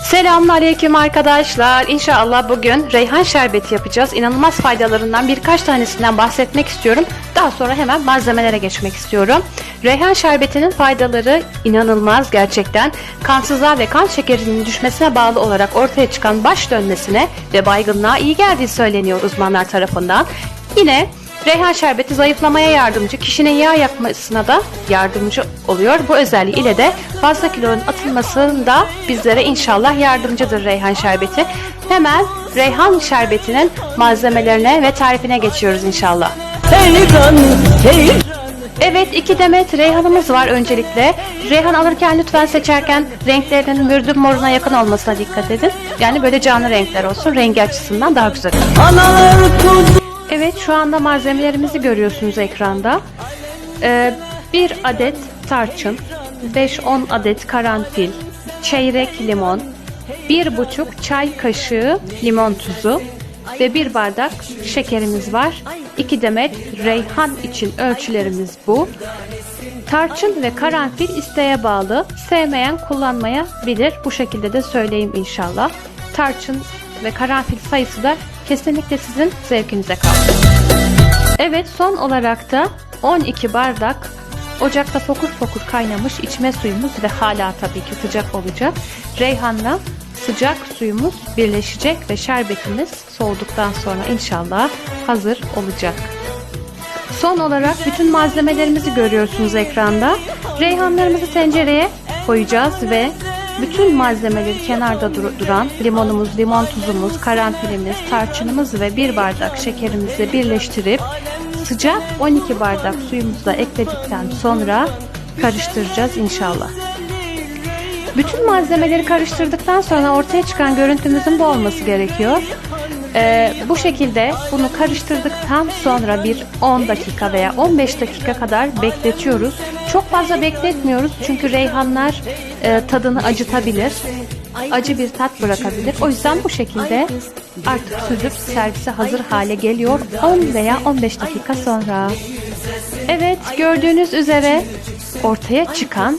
Selamünaleyküm arkadaşlar. İnşallah bugün reyhan şerbeti yapacağız. İnanılmaz faydalarından birkaç tanesinden bahsetmek istiyorum. Daha sonra hemen malzemelere geçmek istiyorum. Reyhan şerbetinin faydaları inanılmaz gerçekten. Kansızlığa ve kan şekerinin düşmesine bağlı olarak ortaya çıkan baş dönmesine ve baygınlığa iyi geldiği söyleniyor uzmanlar tarafından. Yine reyhan şerbeti zayıflamaya yardımcı, kişinin yağ yakmasına da yardımcı oluyor. Bu özelliği ile de fazla kilonun atılmasında bizlere inşallah yardımcıdır reyhan şerbeti. Hemen reyhan şerbetinin malzemelerine ve tarifine geçiyoruz inşallah. Evet, 2 demet reyhanımız var öncelikle. Reyhan alırken lütfen seçerken renklerinin mürdüm moruna yakın olmasına dikkat edin. Yani böyle canlı renkler olsun, rengi açısından daha güzel. Evet, şu anda malzemelerimizi görüyorsunuz ekranda. 1 adet tarçın, 5-10 adet karanfil, çeyrek limon, 1,5 çay kaşığı limon tuzu ve 1 bardak şekerimiz var. 2 demet reyhan için ölçülerimiz bu. Tarçın ve karanfil isteğe bağlı. Sevmeyen kullanmayabilir. Bu şekilde de söyleyeyim inşallah. Tarçın ve karanfil sayısı da kesinlikle sizin zevkinize kalmış. Evet, son olarak da 12 bardak ocakta fokur fokur kaynamış içme suyumuz ve hala tabii ki sıcak olacak. Reyhanla sıcak suyumuz birleşecek ve şerbetimiz soğuduktan sonra inşallah hazır olacak. Son olarak bütün malzemelerimizi görüyorsunuz ekranda. Reyhanlarımızı tencereye koyacağız ve bütün malzemeleri kenarda duran limonumuz, limon tuzumuz, karanfilimiz, tarçınımız ve 1 bardak şekerimizi birleştirip sıcak 12 bardak suyumuzu da ekledikten sonra karıştıracağız inşallah. Bütün malzemeleri karıştırdıktan sonra ortaya çıkan görüntümüzün bu olması gerekiyor. Bu şekilde bunu karıştırdıktan sonra bir 10 dakika veya 15 dakika kadar bekletiyoruz. Çok fazla bekletmiyoruz çünkü reyhanlar tadını acıtabilir. Acı bir tat bırakabilir. O yüzden bu şekilde artık süzüp servise hazır hale geliyor 10 veya 15 dakika sonra. Evet, gördüğünüz üzere ortaya çıkan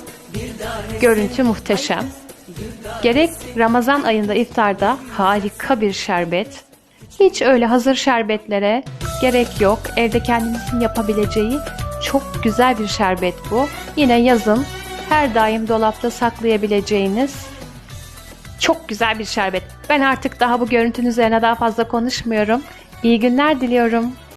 görüntü muhteşem. Gerek Ramazan ayında iftarda harika bir şerbet. Hiç öyle hazır şerbetlere gerek yok. Evde kendinizin yapabileceği çok güzel bir şerbet bu. Yine yazın her daim dolapta saklayabileceğiniz çok güzel bir şerbet. Ben artık daha bu görüntünün üzerine daha fazla konuşmuyorum. İyi günler diliyorum.